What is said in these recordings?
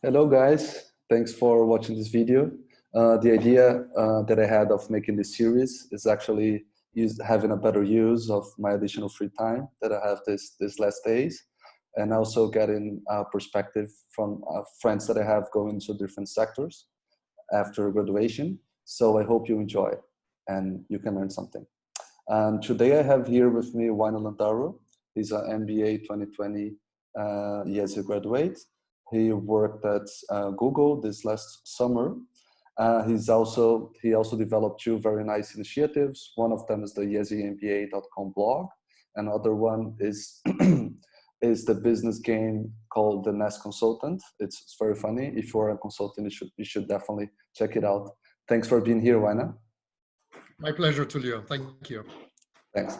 Hello guys, thanks for watching this video. The idea that I had of making this series is actually having a better use of my additional free time that I have this last days, and also getting a perspective from friends that I have going to different sectors after graduation. So I hope you enjoy and you can learn something. And today I have here with me Waina Landauro. He's an MBA 2020 IESE graduate. He worked at Google this last summer. He also developed two very nice initiatives. One of them is the IESEMBA.com blog. Another one is is the business game called The Nest Consultant. It's very funny. If you're a consultant, you should definitely check it out. Thanks for being here, Waina. My pleasure, Tulio. Thank you. Thanks.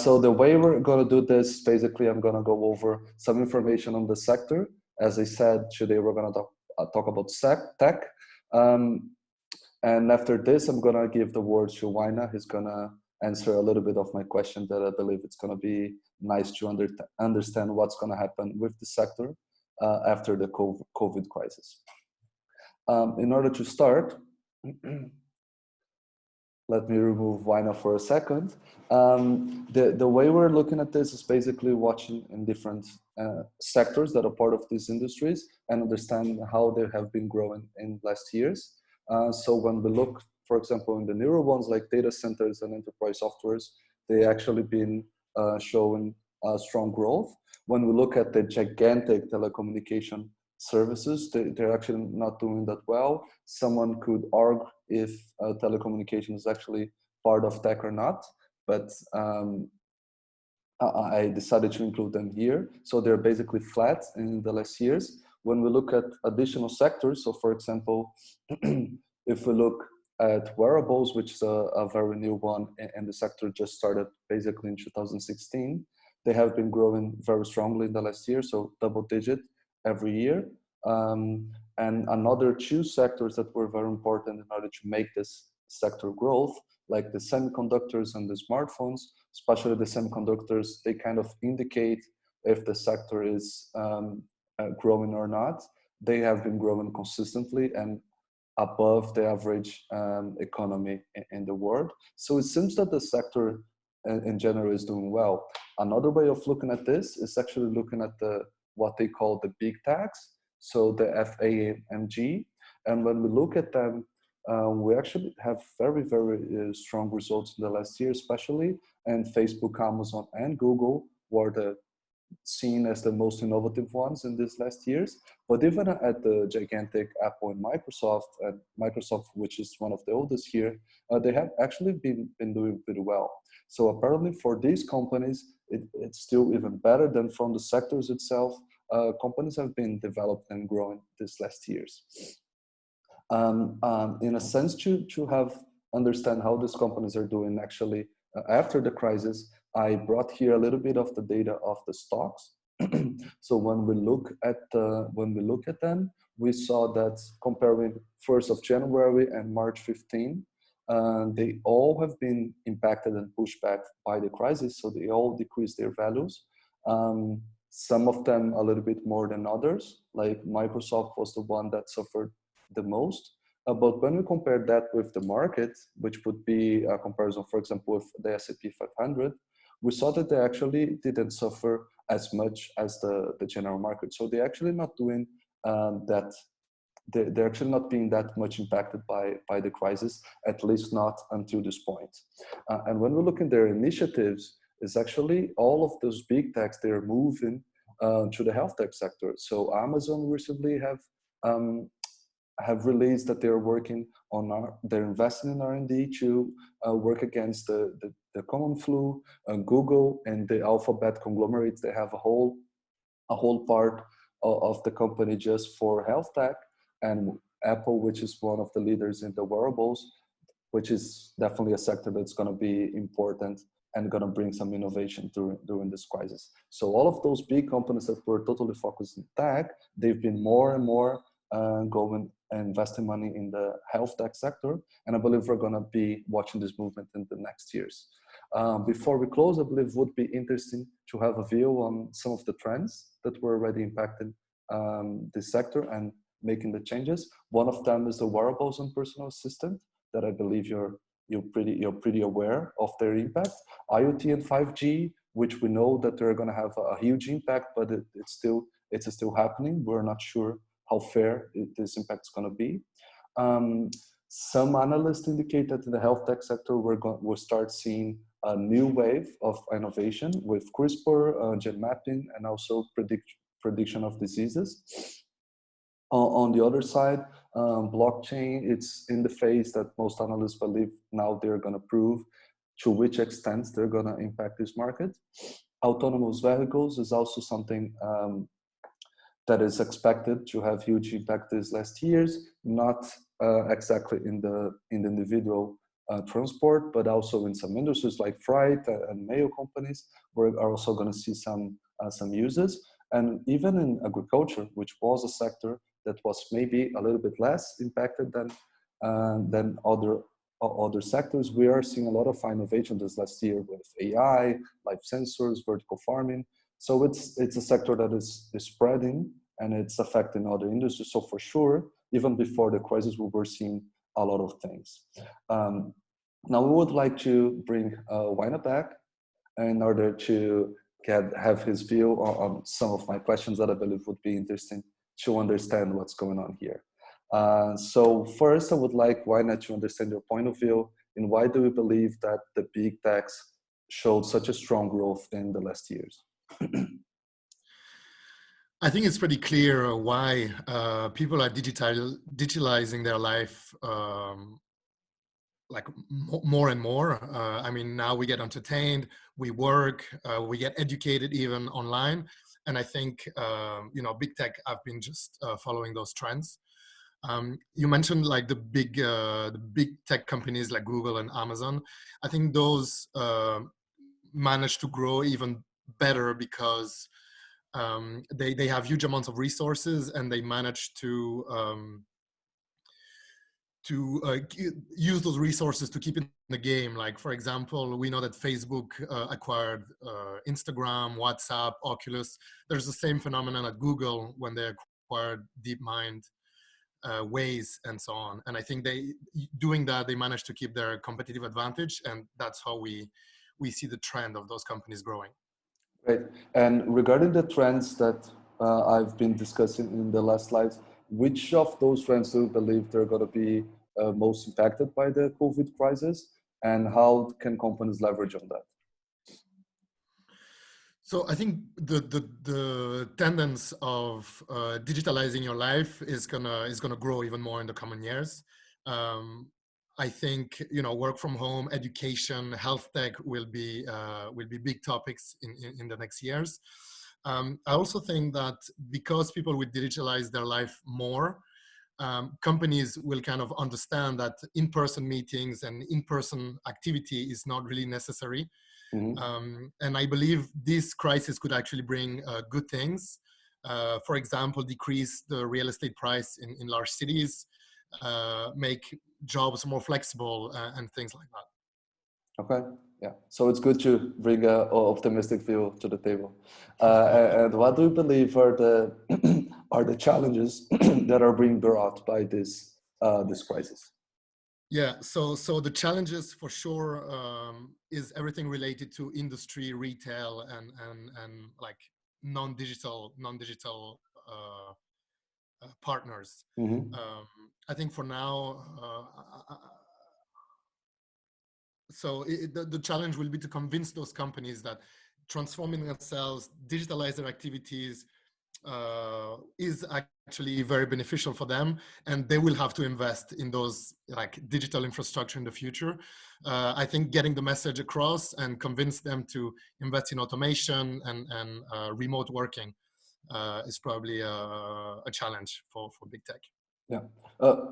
So the way we're going to do this, basically, I'm going to go over some information on the sector. As I said, today we're going to talk about tech. And after this, I'm going to give the word to Waina. He's going to answer a little bit of my question that I believe it's going to be nice to understand what's going to happen with the sector after the COVID crisis. In order to start, let me remove Waina for a second. The way we're looking at this is basically watching in different sectors that are part of these industries and understand how they have been growing in last years. So when we look, for example, in the newer ones like data centers and enterprise softwares, they actually been showing strong growth. When we look at the gigantic telecommunication services, they're actually not doing that well. Someone could argue if telecommunication is actually part of tech or not, but I decided to include them here. So they're basically flat in the last years. When we look at additional sectors, so for example, if we look at wearables, which is a very new one, and the sector just started basically in 2016, they have been growing very strongly in the last year, so double digit every year. And another two sectors that were very important in order to make this sector growth, like the semiconductors and the smartphones, especially the semiconductors, they kind of indicate if the sector is growing or not. They have been growing consistently and above the average economy in the world. So it seems that the sector in general is doing well. Another way of looking at this is actually looking at what they call the big techs, so the FAMG. And when we look at them, we actually have very, very strong results in the last year, especially, and Facebook, Amazon, and Google were seen as the most innovative ones in these last years. But even at the gigantic Apple and Microsoft, which is one of the oldest here, they have actually been doing pretty well. So apparently for these companies, it's still even better than from the sectors itself. Companies have been developed and growing these last years. In a sense, to have understand how these companies are doing actually after the crisis, I brought here a little bit of the data of the stocks. So when we look at them, we saw that comparing 1st of January and March 15, they all have been impacted and pushed back by the crisis. So they all decreased their values. Some of them a little bit more than others, like Microsoft was the one that suffered the most. But when we compare that with the market, which would be a comparison, for example, with the S&P 500, we saw that they actually didn't suffer as much as the general market. So they're actually not doing that. They're actually not being that much impacted by the crisis, at least not until this point. And when we look in their initiatives, it's actually all of those big techs, they're moving to the health tech sector. So Amazon recently have released that they're working on they're investing in R&D to work against the common flu. Google and the Alphabet conglomerates, they have a whole part of the company just for health tech, and Apple, which is one of the leaders in the wearables, which is definitely a sector that's going to be important and going to bring some innovation during this crisis. So all of those big companies that were totally focused in tech, they've been more and more going and investing money in the health tech sector. And I believe we're going to be watching this movement in the next years. Before we close, I believe it would be interesting to have a view on some of the trends that were already impacting this sector and making the changes. One of them is the wearables and personal assistant that I believe you're pretty aware of their impact. IoT and 5G, which we know that they're going to have a huge impact, but it's still happening. We're not sure how fair this impact is going to be. Some analysts indicate that in the health tech sector, we'll start seeing a new wave of innovation with CRISPR, gene mapping, and also prediction of diseases. On the other side, blockchain, it's in the phase that most analysts believe now they're going to prove to which extent they're going to impact this market. Autonomous vehicles is also something that is expected to have huge impact these last years, not exactly in the individual transport, but also in some industries like freight and mail companies, we're also going to see some uses. And even in agriculture, which was a sector that was maybe a little bit less impacted than other sectors, we are seeing a lot of innovation this last year with AI, live sensors, vertical farming. So it's a sector that is spreading and it's affecting other industries. So for sure, even before the crisis, we were seeing a lot of things. Now we would like to bring Waina back in order to have his view on some of my questions that I believe would be interesting to understand what's going on here. So first, I would like Waina to understand your point of view and why do you believe that the big techs showed such a strong growth in the last years? I think it's pretty clear why people are digitalizing their life like more and more. I mean, now we get entertained, we work, we get educated even online. And I think, big tech have been just following those trends. You mentioned like the big tech companies like Google and Amazon. I think those managed to grow even better because they have huge amounts of resources and they manage to use those resources to keep in the game. Like, for example, we know that Facebook acquired Instagram, WhatsApp, Oculus. There's the same phenomenon at Google when they acquired DeepMind, Waze, and so on. And I think doing that, they managed to keep their competitive advantage. And that's how we see the trend of those companies growing. Great. And regarding the trends that I've been discussing in the last slides, which of those trends do you believe they're going to be most impacted by the COVID crisis, and how can companies leverage on that? So I think the tendency of digitalizing your life is gonna grow even more in the coming years. I think work from home, education, health tech will be big topics in the next years. I also think that because people will digitalize their life more, companies will kind of understand that in-person meetings and in-person activity is not really necessary. Mm-hmm. And I believe this crisis could actually bring good things. For example, decrease the real estate price in large cities, make jobs more flexible and things like that. Okay, yeah. So it's good to bring an optimistic view to the table. And what do you believe are the challenges that are being brought by this crisis? Yeah, so the challenges for sure is everything related to industry, retail, and like non-digital partners. Mm-hmm. I think for now, the challenge will be to convince those companies that transforming themselves, digitalize their activities, is actually very beneficial for them, and they will have to invest in those like digital infrastructure in the future. I think getting the message across and convince them to invest in automation and remote working is probably a challenge for big tech. Yeah.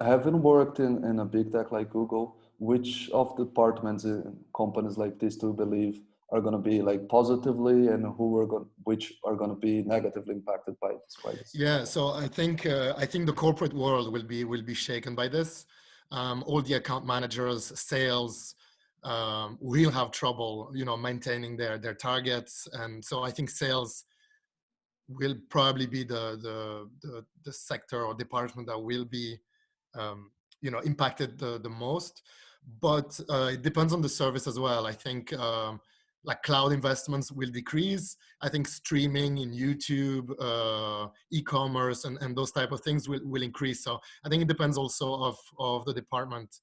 Having worked in a big tech like Google, which of the departments in companies like this do you believe are going to be like positively, and which are going to be negatively impacted by this crisis? Yeah, so I think the corporate world will be shaken by this. All the account managers, sales will have trouble, maintaining their targets, and so I think sales will probably be the sector or department that will be impacted the most. But it depends on the service as well. I think like cloud investments will decrease. I think streaming in YouTube, e-commerce, and those type of things will increase. So I think it depends also of the department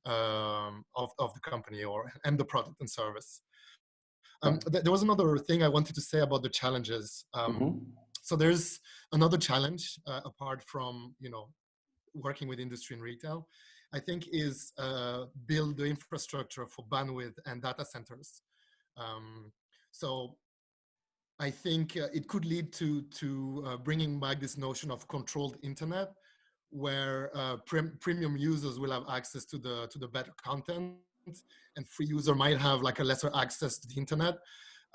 of the company and the product and service. There was another thing I wanted to say about the challenges. So there's another challenge apart from working with industry and retail, I think, is build the infrastructure for bandwidth and data centers. So I think it could lead to bringing back this notion of controlled internet, where premium users will have access to the better content, and free user might have like a lesser access to the internet.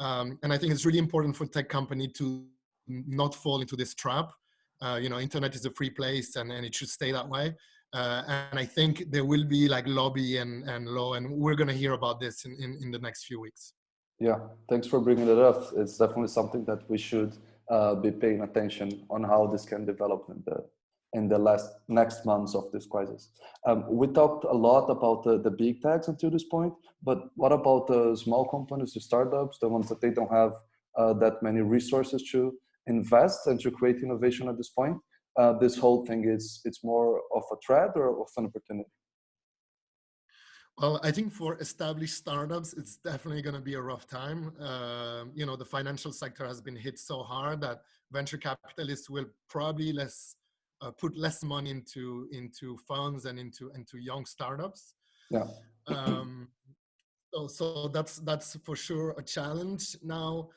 And I think it's really important for tech company to not fall into this trap. Internet is a free place, and it should stay that way. And I think there will be like lobby and law, and we're going to hear about this in the next few weeks. Yeah, thanks for bringing it up. It's definitely something that we should be paying attention on how this can develop in the next months of this crisis. We talked a lot about the big techs until this point, but what about the small companies, the startups, the ones that they don't have that many resources to invest and to create innovation at this point? This whole thing it's more of a threat or of an opportunity? Well, I think for established startups, it's definitely going to be a rough time. The financial sector has been hit so hard that venture capitalists will probably put less money into funds and into young startups. Yeah. So that's for sure a challenge. Now,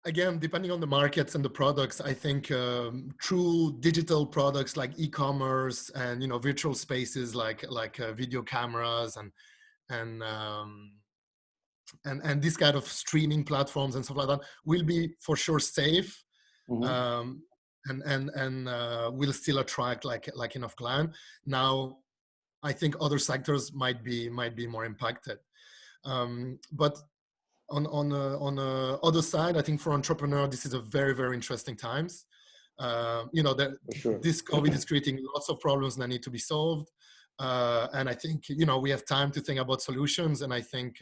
again, depending on the markets and the products, I think true digital products like e-commerce and virtual spaces like video cameras and this kind of streaming platforms and stuff like that will be for sure safe. And will still attract like enough client. Now, I think other sectors might be more impacted. But on the other side, I think for entrepreneurs, this is a very, very interesting times. Sure. This COVID is creating lots of problems that need to be solved. And I think, we have time to think about solutions. And I think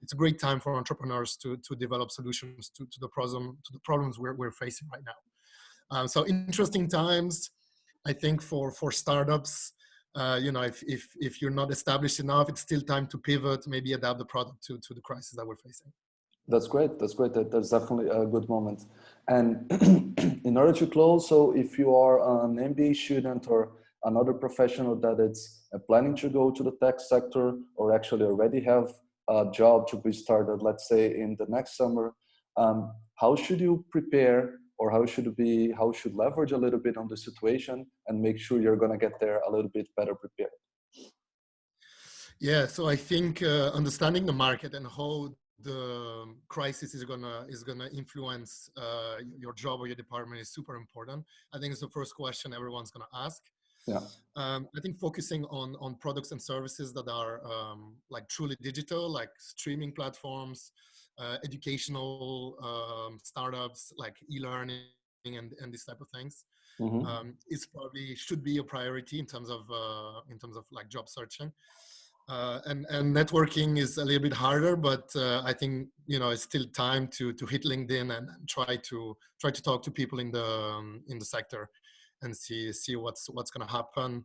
it's a great time for entrepreneurs to develop solutions to the problems we're facing right now. So interesting times, I think, for startups. If you're not established enough, it's still time to pivot, maybe adapt the product to the crisis that we're facing. That's great. That's great. That's definitely a good moment. And in order to close, so if you are an MBA student or another professional that is planning to go to the tech sector, or actually already have a job to be started, let's say in the next summer, how should you prepare, or how should leverage a little bit on the situation and make sure you're going to get there a little bit better prepared? Yeah, so I think understanding the market and how the crisis is gonna influence your job or your department is super important. I think it's the first question everyone's gonna ask. Yeah. I think focusing on products and services that are like truly digital, like streaming platforms, educational startups like e-learning and this type of things, is probably should be a priority in terms of like job searching. And networking is a little bit harder, but I think it's still time to hit LinkedIn and try to talk to people in the sector and see what's going to happen.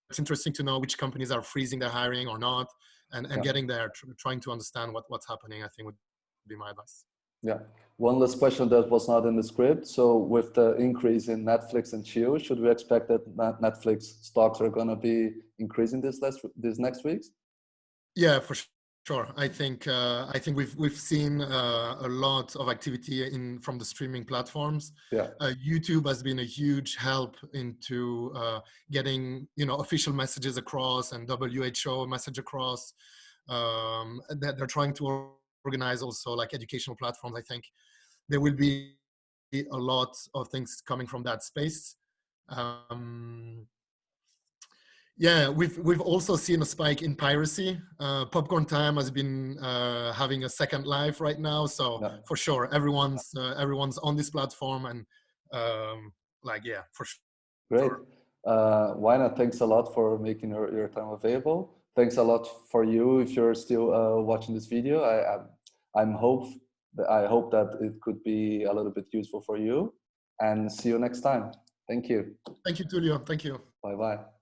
It's interesting to know which companies are freezing their hiring or not, and getting there, trying to understand what's happening, I think would be my advice. Yeah. One last question that was not in the script. So with the increase in Netflix and Chill, should we expect that Netflix stocks are going to be increasing these next weeks? Yeah, for sure. I think we've seen a lot of activity from the streaming platforms. Yeah. YouTube has been a huge help into getting official messages across and WHO message across. That they're trying to organize also like educational platforms. I think there will be a lot of things coming from that space. Yeah, we've also seen a spike in piracy. Popcorn Time has been having a second life right now, so Yeah, for sure, everyone's on this platform, and like yeah, for great. sure. Waina, thanks a lot for making your time available. Thanks a lot for you if you're still watching this video. I hope that it could be a little bit useful for you. And see you next time. Thank you. Thank you, Tulio. Thank you. Bye bye.